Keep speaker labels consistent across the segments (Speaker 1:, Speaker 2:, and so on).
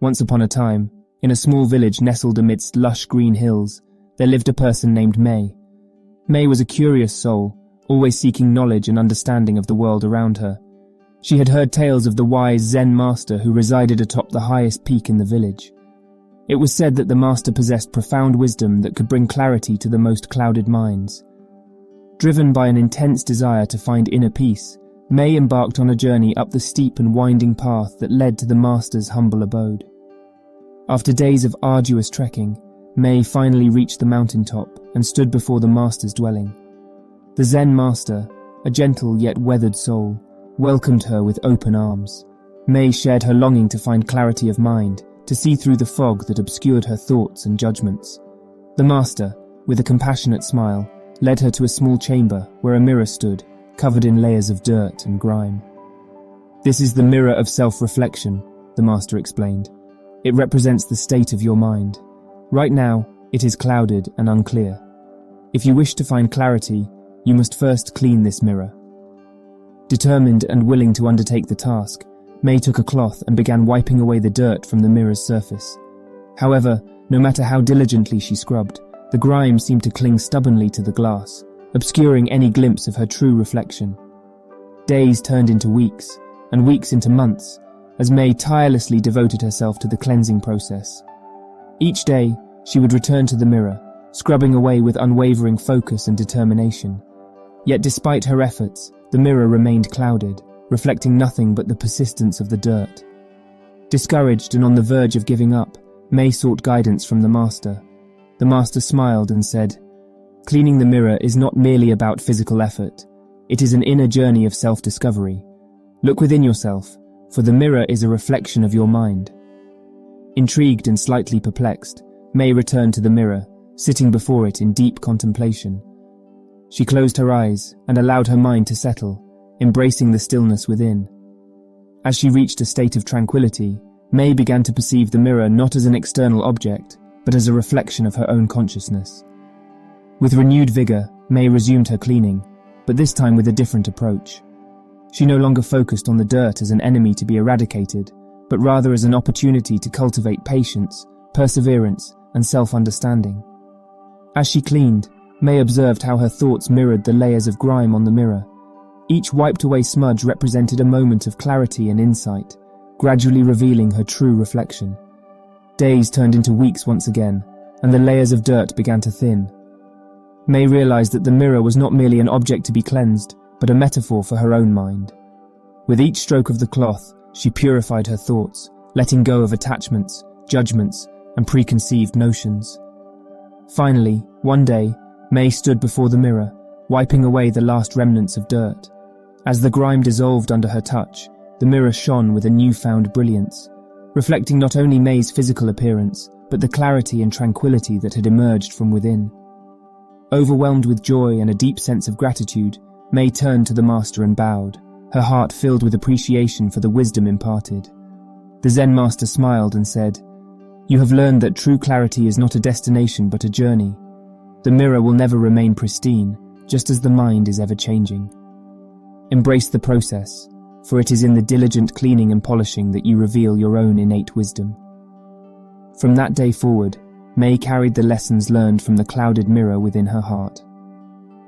Speaker 1: Once upon a time, in a small village nestled amidst lush green hills, there lived a person named May. May was a curious soul, always seeking knowledge and understanding of the world around her. She had heard tales of the wise Zen master who resided atop the highest peak in the village. It was said that the master possessed profound wisdom that could bring clarity to the most clouded minds. Driven by an intense desire to find inner peace, May embarked on a journey up the steep and winding path that led to the master's humble abode. After days of arduous trekking, May finally reached the mountaintop and stood before the master's dwelling. The Zen master, a gentle yet weathered soul, welcomed her with open arms. May shared her longing to find clarity of mind, to see through the fog that obscured her thoughts and judgments. The master, with a compassionate smile, led her to a small chamber where a mirror stood, covered in layers of dirt and grime. "This is the mirror of self-reflection," the master explained. "It represents the state of your mind. Right now, it is clouded and unclear. If you wish to find clarity, you must first clean this mirror." Determined and willing to undertake the task, May took a cloth and began wiping away the dirt from the mirror's surface. However, no matter how diligently she scrubbed, the grime seemed to cling stubbornly to the glass, obscuring any glimpse of her true reflection. Days turned into weeks, and weeks into months, as May tirelessly devoted herself to the cleansing process. Each day, she would return to the mirror, scrubbing away with unwavering focus and determination. Yet despite her efforts, the mirror remained clouded, reflecting nothing but the persistence of the dirt. Discouraged and on the verge of giving up, May sought guidance from the master. The master smiled and said, "Cleaning the mirror is not merely about physical effort. It is an inner journey of self-discovery. Look within yourself, for the mirror is a reflection of your mind." Intrigued and slightly perplexed, May returned to the mirror, sitting before it in deep contemplation. She closed her eyes and allowed her mind to settle, embracing the stillness within. As she reached a state of tranquility, May began to perceive the mirror not as an external object, but as a reflection of her own consciousness. With renewed vigor, May resumed her cleaning, but this time with a different approach. She no longer focused on the dirt as an enemy to be eradicated, but rather as an opportunity to cultivate patience, perseverance, and self-understanding. As she cleaned, May observed how her thoughts mirrored the layers of grime on the mirror. Each wiped-away smudge represented a moment of clarity and insight, gradually revealing her true reflection. Days turned into weeks once again, and the layers of dirt began to thin. May realized that the mirror was not merely an object to be cleansed, but a metaphor for her own mind. With each stroke of the cloth, she purified her thoughts, letting go of attachments, judgments, and preconceived notions. Finally, one day, May stood before the mirror, wiping away the last remnants of dirt. As the grime dissolved under her touch, the mirror shone with a newfound brilliance, reflecting not only May's physical appearance, but the clarity and tranquility that had emerged from within. Overwhelmed with joy and a deep sense of gratitude, May turned to the master and bowed, her heart filled with appreciation for the wisdom imparted. The Zen master smiled and said, "You have learned that true clarity is not a destination but a journey. The mirror will never remain pristine, just as the mind is ever changing. Embrace the process, for it is in the diligent cleaning and polishing that you reveal your own innate wisdom." From that day forward, May carried the lessons learned from the clouded mirror within her heart.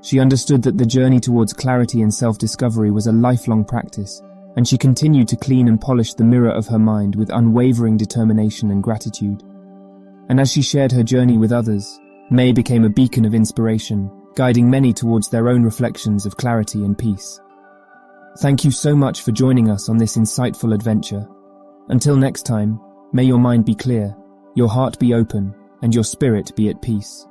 Speaker 1: She understood that the journey towards clarity and self-discovery was a lifelong practice, and she continued to clean and polish the mirror of her mind with unwavering determination and gratitude. And as she shared her journey with others, May became a beacon of inspiration, guiding many towards their own reflections of clarity and peace. Thank you so much for joining us on this insightful adventure. Until next time, may your mind be clear, your heart be open, and your spirit be at peace.